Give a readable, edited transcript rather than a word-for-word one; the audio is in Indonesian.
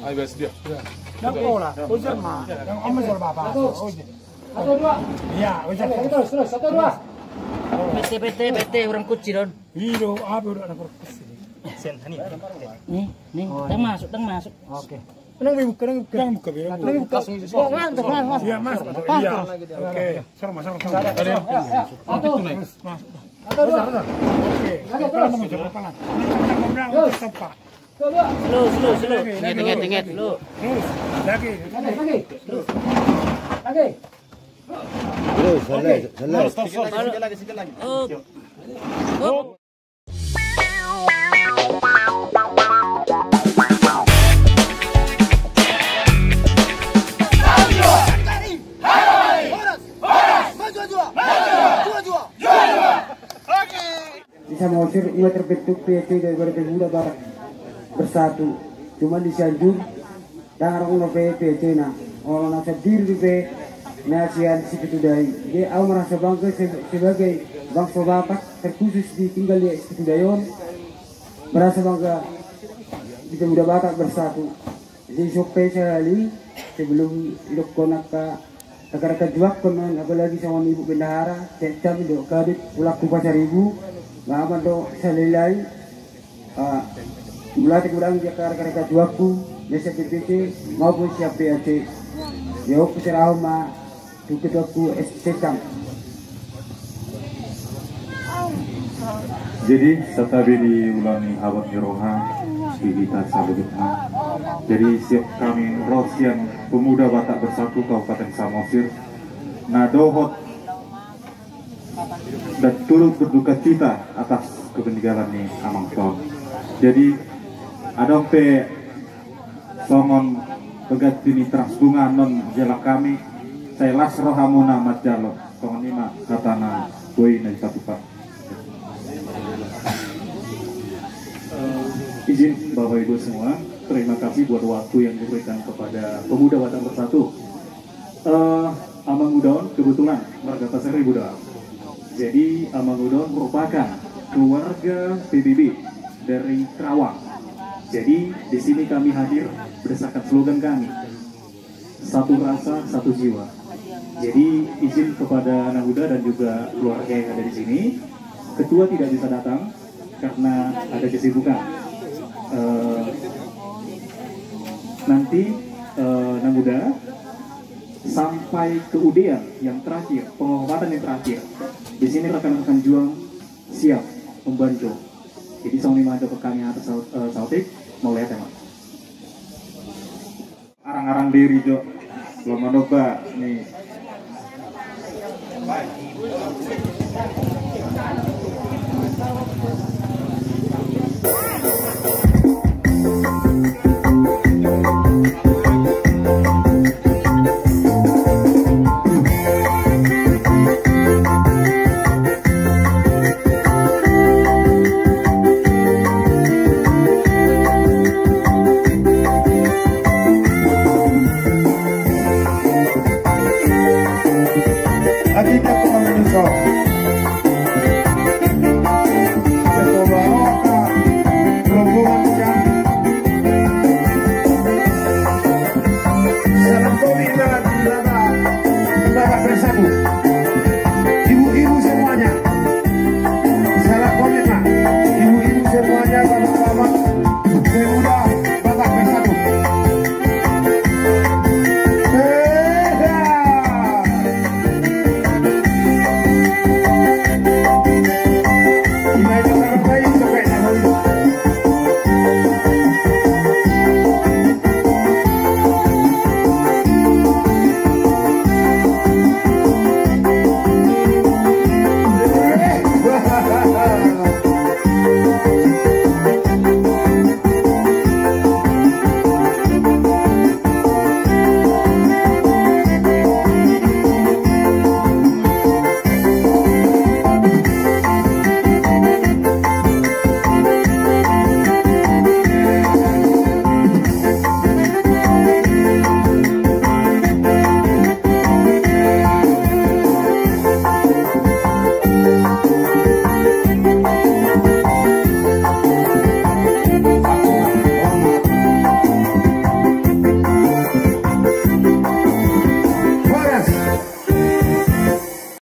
Ayo guys, dia. Yang pola, ujar mah. Yang om jual berapa? Satu dua. Iya, ujar. Terus, satu dua. PT orang kucing don. Hiro, apa udah ada kursi. Nih, tang masuk. Oke. Kenang buka bilang. Mas. Iya, Mas. Iya. Oke. Sama. Ada. Satu. Mas. Satu dua. Oke. Kalau mau coba pelan. Ngomong cepat. Slow. Ingat lu. Terus, lagi. Terus, selesai. Sikit lagi. Oh. Bisa Samosir ia terbentuk PT daripada Pemuda Batak Bersatu. Cuma di Cianjur dan orang PT nah orang nak hadir di nasihat Situdai. Dia aku merasa bangga sebagai bangsa Batak terkhusus tinggal di Situdayon. Merasa bangga di Pemuda Batak Bersatu. Jadi spesial kali sebelum hidup konak rekan-rekan juak konon apalagi sama ibu bendahara jam do kadit ulaku pasar ibu ngaman do salilai mulai kurang dia rekan-rekan juakku biasa PPC maupun siap PAC yo peserahu ma dukit aku STKam. Jadi setabi diulangi awak Yeroha kita sabutna. Jadi siap kami Rosian Pemuda Batak Bersatu Kabupaten Samosir nadohot dan turut berduka cita atas kepeninggalan nih Amang Tom. Jadi ada pe songon pegat ini transbunga non jela kami saya lasrohamuna matjalo songon ima katana boy na satu pak. Izin Bapak Ibu semua, terima kasih buat waktu yang diberikan kepada Pemuda Batak Bersatu. Amang Udon kebetulan warga Pasari Budak. Jadi Amang Udon merupakan keluarga PBB dari Kerawang. Jadi di sini kami hadir berdasarkan slogan kami, satu rasa satu jiwa. Jadi izin kepada anak muda dan juga keluarga yang ada di sini, ketua tidak bisa datang karena ada kesibukan. Nanti anak muda sampai ke udian yang terakhir, penghormatan yang terakhir. Di sini rekan-rekan juang siap membantu. Jadi soni maju ke kami atas sautik mau lihat emang. Arang-arang diri jo, belum ada nih